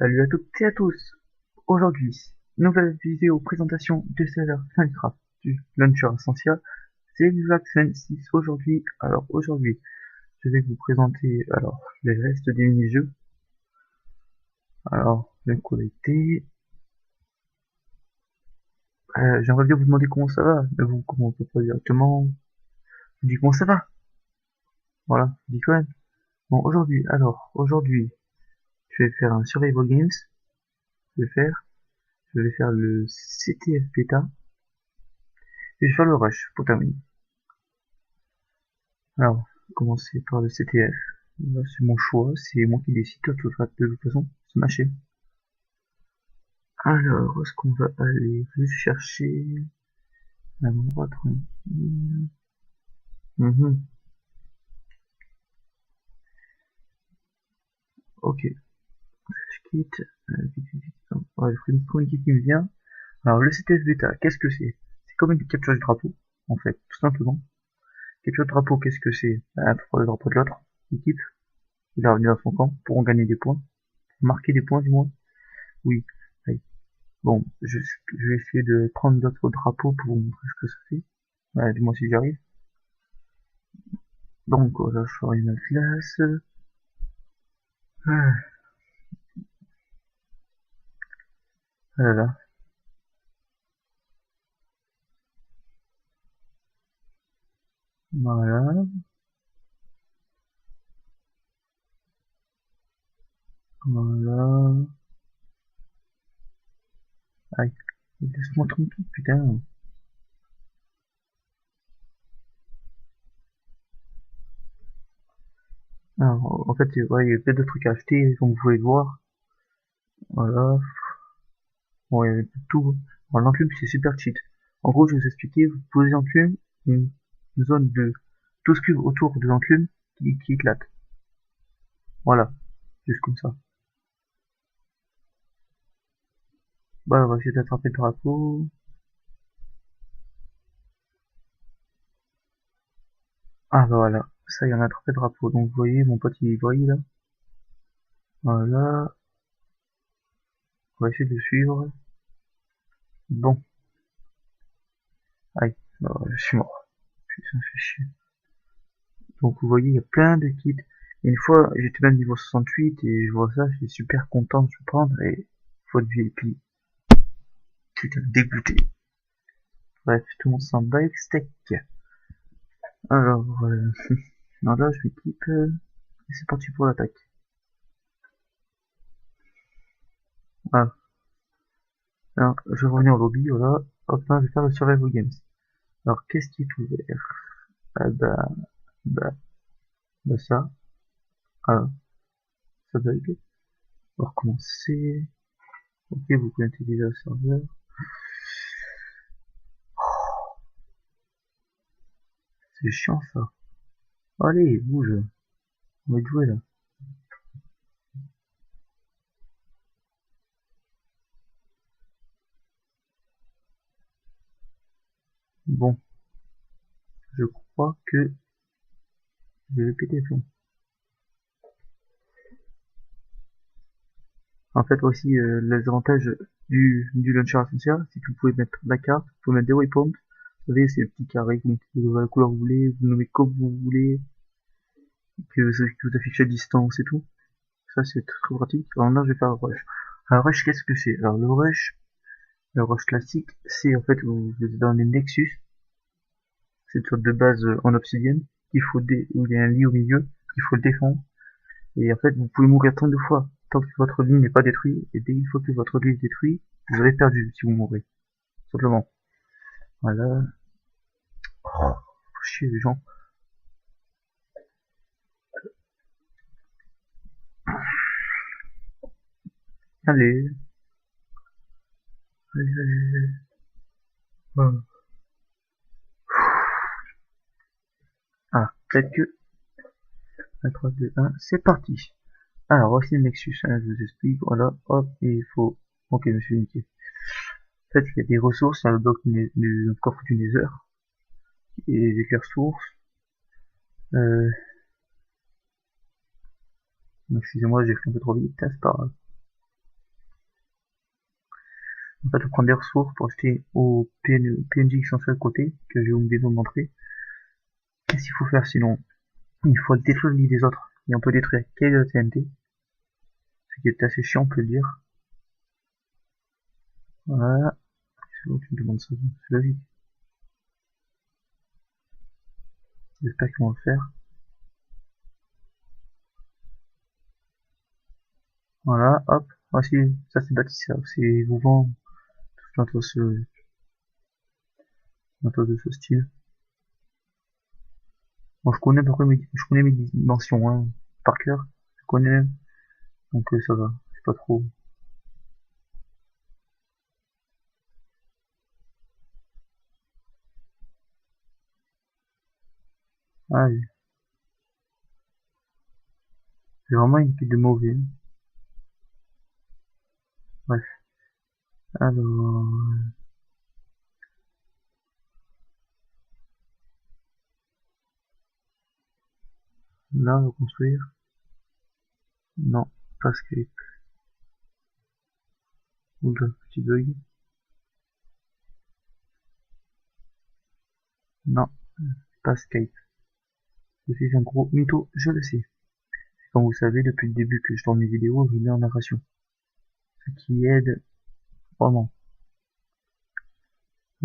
Salut à toutes et à tous. Aujourd'hui, nouvelle vidéo présentation de serveur Minecraft du Launcher Essentia. C'est du Vax 26 aujourd'hui. Alors aujourd'hui, je vais vous présenter les restes des mini-jeux. Alors, je vais me connecter. J'aimerais bien vous demander comment ça va, mais vous, comment on peut pas directement. Je vous dis comment ça va. Voilà, je dis quand même. Bon, aujourd'hui, je vais faire un Survival Games. Je vais faire le CTF Beta. Et je vais faire le Rush pour terminer. Alors, commencer par le CTF. Là, c'est mon choix, c'est moi qui décide de toute façon, c'est ma chaîne. Alors, où est-ce qu'on va aller? Je vais chercher un endroit tranquille. Ok, je quitte. Ouais, je ferai une première équipe qui me vient. Alors, le CTF bêta, qu'est-ce que c'est? C'est comme une capture du drapeau, en fait, tout simplement. Capture de drapeau, qu'est-ce que c'est? Pour le drapeau de l'autre équipe, il va revenir dans son camp, pourront gagner des points, marquer des points du moins. Oui, oui. Bon, je vais essayer de prendre d'autres drapeaux pour vous montrer ce que ça fait. Ouais, dis-moi si j'y arrive. Donc, voilà, je ferai une classe. Ah, voilà, voilà, voilà. Aïe, laisse-moi tranquille, putain. Alors, en fait, ouais, il y a plein de trucs à acheter, comme vous pouvez le voir. Voilà. Bon, il y a tout. Alors, l'enclume, c'est super cheat. En gros, je vais vous expliquer, vous posez l'enclume, une zone de 12 cubes autour de l'enclume qui éclate. Voilà, juste comme ça. Bah, on va essayer d'attraper le drapeau. Ah, bah voilà. Ça, il y en a attrapé le drapeau. Donc, vous voyez, mon pote, il brille, là. Voilà. On va essayer de le suivre. Bon. Aïe. Bah, je suis mort. Putain, ça me fait chier. Donc, vous voyez, il y a plein de kits. Une fois, j'étais même niveau 68 et je vois ça, je suis super content de se prendre et faute VIP. Putain, dégoûté. Bref, tout le monde s'en bat avec steak. Alors, non, là, je m'équipe, et c'est parti pour l'attaque. Voilà. Alors, je vais revenir au lobby, voilà. Hop là, je vais faire le Survival Games. Alors, qu'est-ce qui est ouvert? Ah bah, bah ça. Ah, ça bug. On va recommencer. Ok, vous connectez déjà au serveur. C'est chiant ça. Allez, bouge. On va jouer là. Bon, je crois que je vais péter le plomb. En fait, aussi, les avantages du launcher essentiel, c'est que vous pouvez mettre la carte, vous pouvez mettre des waypoints. Vous savez, c'est le petit carré, vous mettez la couleur que vous voulez, vous nommez comme vous voulez, que vous affichez à distance et tout. Ça, c'est très pratique. Alors là, je vais faire le rush. Alors, rush, qu'est-ce que c'est? Alors, le rush classique, c'est en fait, vous êtes dans les Nexus, c'est une sorte de base en obsidienne, où il y a un lit au milieu, il faut le défendre. Et en fait, vous pouvez mourir tant de fois, tant que votre lit n'est pas détruit, et dès une fois que votre lit est détruit, vous avez perdu si vous mourrez. Simplement. Voilà. Oh, faut chier les gens. Allez, allez. Oh. Ah, peut-être que 1, 3, 2, 1, c'est parti. Alors, voici le Nexus, hein, je vous explique, voilà, hop, et il faut... Ok, je me suis niqué. En fait, il y a des ressources, il y a le bloc du coffre du Nether, et des ressources. Euh, excusez-moi, j'ai fait un peu trop vite, hein, c'est pas grave. va te prendre des ressources pour acheter aux PNJ qui sont sur le côté, que j'ai oublié de vous montrer. Qu'est-ce qu'il faut faire sinon? Il faut détruire le lit des autres. Et on peut détruire avec de la TNT. Ce qui est assez chiant, on peut le dire. Voilà. C'est bon, tu me demandes ça, c'est logique. J'espère qu'ils vont le faire. Voilà, hop. Voici, ça c'est bâtisseur. C'est souvent tout de ce style. Bon, je connais à peu près je connais mes dimensions, hein, par cœur. Je connais même. Donc ça va. C'est pas trop. Ah oui. C'est vraiment une équipe de mauvais. Bref. Alors, là, on va construire. Non, pas Skype. Oula, petit bug. Non, pas Skype. Je suis un gros mytho, je le sais. Comme vous savez, depuis le début que je tourne mes vidéos, je mets en narration. Ce qui aide vraiment.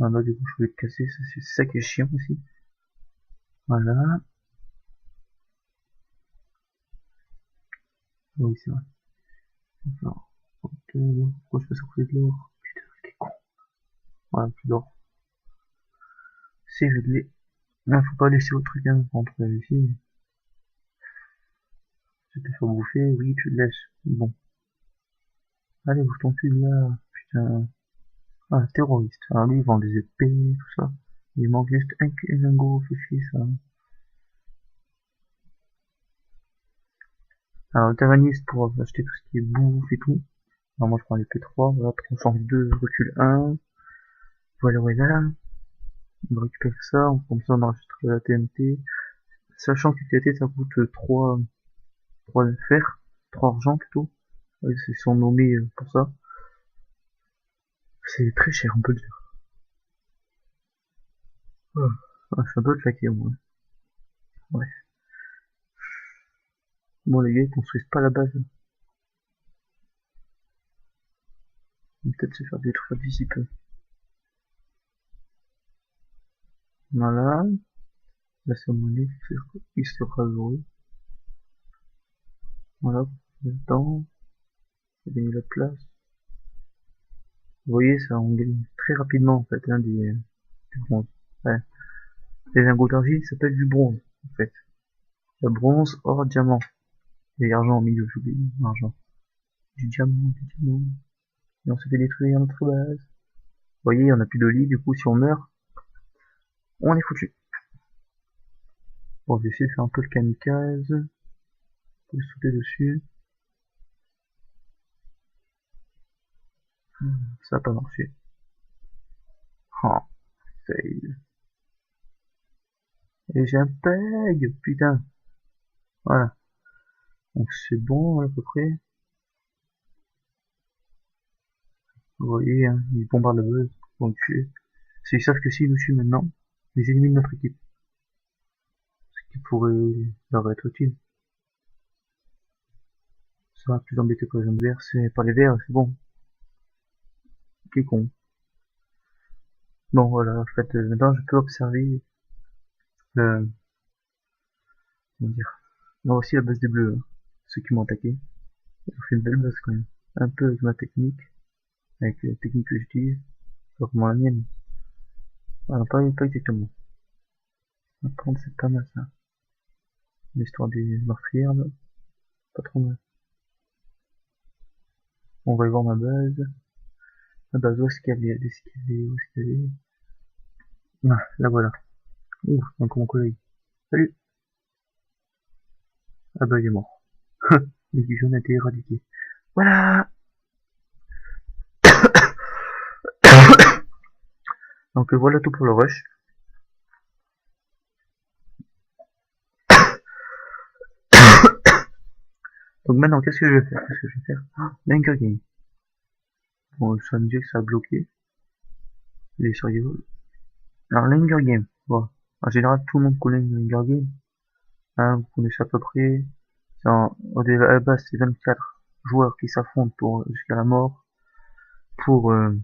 Ah bah du coup, je voulais te casser, c'est ça qui est chiant aussi. Voilà. Oui, c'est vrai. Alors, pourquoi je fais sortir de l'or? Putain, t'es con. Voilà, plus d'or. C'est réglé. Là, faut pas laisser au truc, hein, entre ici. Tu te faire bouffer, oui, tu le laisses. Bon. Allez, bouge ton cul là. Putain. Ah, terroriste. Alors lui, il vend des épées, tout ça. Il manque juste un gros fichier, ça. Alors, le terraniste pour acheter tout ce qui est bouffe et tout. Alors, moi, je prends l'épée 3, voilà, change 2, recul 1. Voilà, voilà. On récupère ça, comme ça, on enregistre la TNT. Sachant que TNT, ça coûte 3 fer, 3 argent plutôt. Ils sont nommés pour ça. C'est très cher, on peut le dire. Ah, je suis un peu claqué, moi. Ouais. Bon, les gars, ils construisent pas la base. On va peut-être se faire détruire d'ici peu. Voilà. La cérémonie, il sera heureux. Voilà. Dedans. Il a mis la place. Vous voyez, ça, on gagne très rapidement, en fait, hein, du bronze. Ouais. Les lingots d'argile s'appellent du bronze, en fait. Le bronze, or, diamant. Et argent au milieu, j'oublie, argent. Du diamant, du diamant. Et on se fait détruire notre base. Vous voyez, on a plus de lit, du coup, si on meurt, on est foutu. Bon, je vais essayer de faire un peu le kamikaze. Pour sauter dessus. Ça a pas marché. Oh, fail. Et j'ai un peg, putain. Voilà. Donc c'est bon, à peu près. Vous voyez, hein, ils bombardent la base. Ils vont tuer. Ils savent que s'ils nous tuent maintenant, ils éliminent notre équipe. Ce qui pourrait leur être utile. Ça va plus embêter par les hommes verts, c'est par les verts, c'est bon. Qui con. Bon voilà, en fait, maintenant je peux observer le, comment dire, non, aussi la base des bleus, hein, ceux qui m'ont attaqué. Ils ont fait une belle base quand même. Un peu avec ma technique, avec la technique que j'utilise, pas vraiment la mienne. Ah, non, pas exactement. Par contre, c'est pas mal ça. L'histoire des meurtrières, là, pas trop mal. On va y voir ma base. Ma base, où est-ce qu'elle est? Où est-ce qu'elle est? Ah, là voilà. Ouh, encore mon collègue. Salut! Ah bah il est mort. Les pigeons ont été éradiqués. Voilà! Donc voilà tout pour le rush. Donc maintenant, qu'est-ce que je vais faire? Qu'est-ce que je vais faire? Hunger Game. Bon, ça me dit que ça a bloqué. Les survival. Alors, l'Hunger Game. Bon. En général, tout le monde connaît l'Hunger Game. Hein, vous connaissez à peu près. À la base, c'est 24 joueurs qui s'affrontent jusqu'à la mort pour, euh,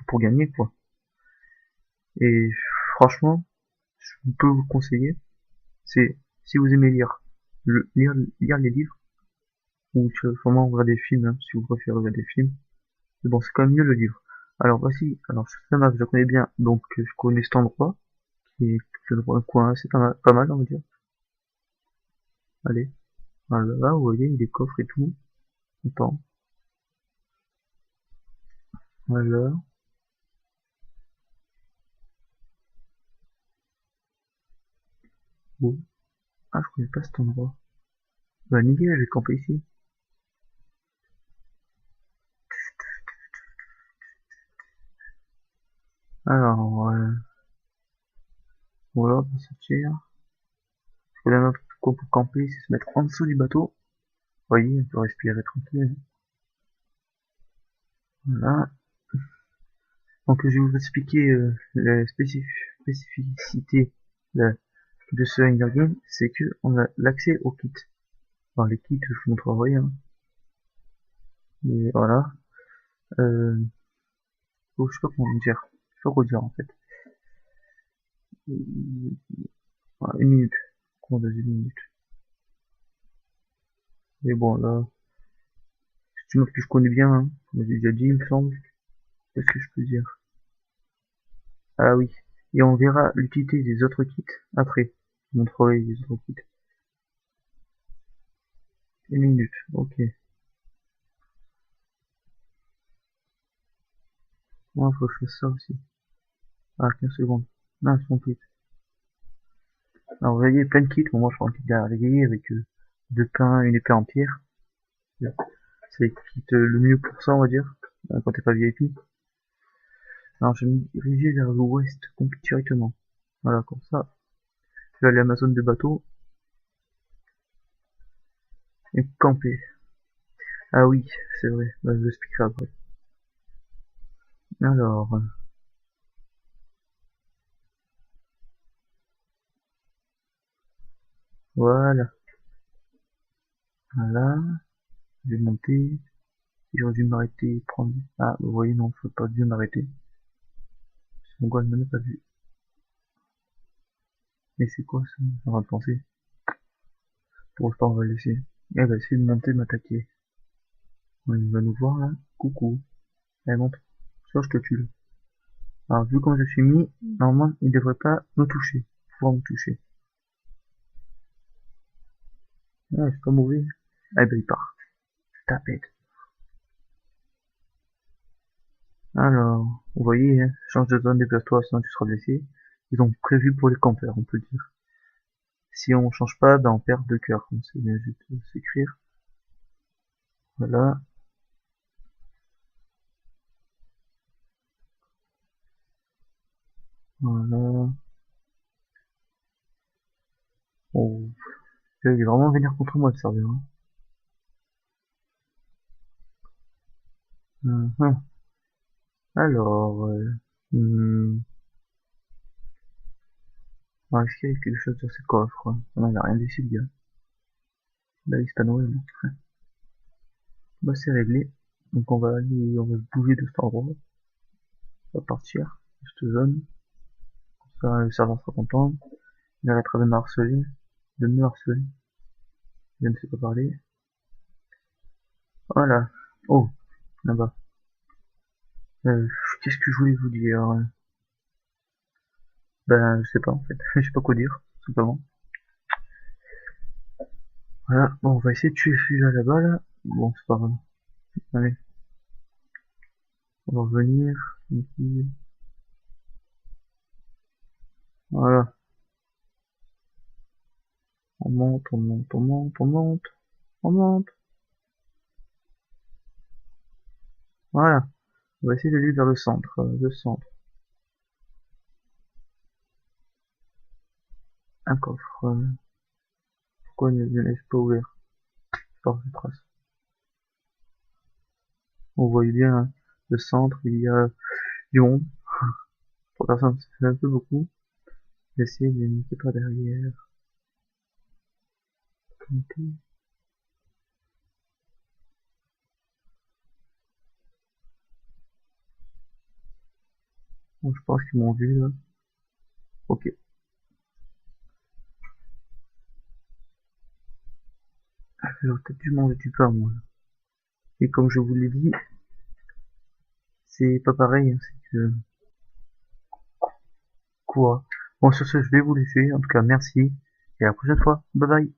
pour gagner, quoi. Et franchement, je peux vous conseiller, c'est si vous aimez lire les livres, ou sûrement regarder des films, hein, si vous préférez regarder des films. Mais bon, c'est quand même mieux le livre. Alors voici, alors cette map, je la connais bien, donc je connais cet endroit, qui est un coin assez pas mal, on va dire. Allez, voilà, vous voyez, il y a des coffres et tout. Attends, voilà. Bon. Ah, je connais pas cet endroit. Bah nickel, je vais camper ici. Alors, voilà, on va sortir. Faut là notre quoi pour camper, c'est se mettre en dessous du bateau. Vous voyez, on peut respirer tranquille. Voilà. Donc je vais vous expliquer la spécificité de ce Hunger Game, c'est que on a l'accès aux kits. Alors les kits, je vous montrerai, hein. Mais voilà. Euh, je sais pas comment dire. Je sais pas quoi dire en fait. Voilà, une minute. Comment dans une minute. Mais bon là, c'est une map que je connais bien, hein. Comme j'ai déjà dit, il me semble. Qu'est-ce que je peux dire? Ah oui. Et on verra l'utilité des autres kits après. Je vous montrerai les autres kits. Une minute, ok. Moi, faut que je fasse ça aussi. Ah, 15 secondes. Non, c'est mon kit. Alors, vous voyez, plein de kits. Bon, moi, je prends un kit d'araignée avec deux pains, une épée en pierre. C'est le kit le mieux pour ça, on va dire. Quand t'es pas VIP. Alors, je vais me diriger vers l'ouest directement. Voilà, comme ça. Je vais aller à ma zone de bateau et camper. Ah oui, c'est vrai. Bah, je vous expliquerai après. Alors, voilà. Voilà. Je vais monter. J'aurais dû m'arrêter, prendre... Ah, vous voyez, non, faut pas dû m'arrêter. Mon gars, il m'a même pas vu. Mais c'est quoi ça? On va penser. Pour autant, on va le laisser. Eh ben, essayer de monter, de m'attaquer. Ouais, il va nous voir, là. Coucou. Eh, monte. Soit je te tue, là. Alors, vu comme je suis mis, normalement, il devrait pas me toucher. Pouvoir me toucher. Ouais, c'est pas mauvais. Eh ben, il part. Tapette. Alors, vous voyez, hein, change de zone, déplace-toi, sinon tu seras blessé. Ils ont prévu pour les campeurs, on peut le dire. Si on change pas, ben on perd 2 cœurs. Donc c'est juste s'écrire. Voilà. Voilà. Oh. Là, il va vraiment venir contre moi, le serveur, hein. Mhm. Alors, est-ce qu'il y a quelque chose dans ces coffres? Non, il n'y a rien d'ici, le gars. Là, il se passe Noël. Bah, c'est réglé. Donc, on va aller, on va se bouger de cet endroit. On va partir de cette zone. Ça, le serveur sera content. Il arrêtera de me harceler. De me harceler. Je ne sais pas parler. Voilà. Oh, là-bas. Euh, Qu'est-ce que je voulais vous dire? Ben, je sais pas, en fait. Je sais pas quoi dire, tout simplement. Voilà. Bon, on va essayer de tuer celui-là là-bas, là. Bon, c'est pas grave. Allez. On va revenir. Ici. Voilà. On monte, on monte, on monte, on monte, on monte. Voilà. On va essayer d'aller vers le centre. Le centre. Un coffre. Pourquoi il ne laisse pas ouvert? Par une trace. On voit bien le centre, il y a du monde. 3 personnes, ça fait un peu beaucoup. J'essaie de les niquer par derrière. Bon, je pense qu'ils m'ont vu là. Ok. J'aurais peut-être dû manger du pain, moi. Et comme je vous l'ai dit, c'est pas pareil, hein, c'est que... Quoi? Bon, sur ce, je vais vous laisser. En tout cas, merci. Et à la prochaine fois. Bye bye.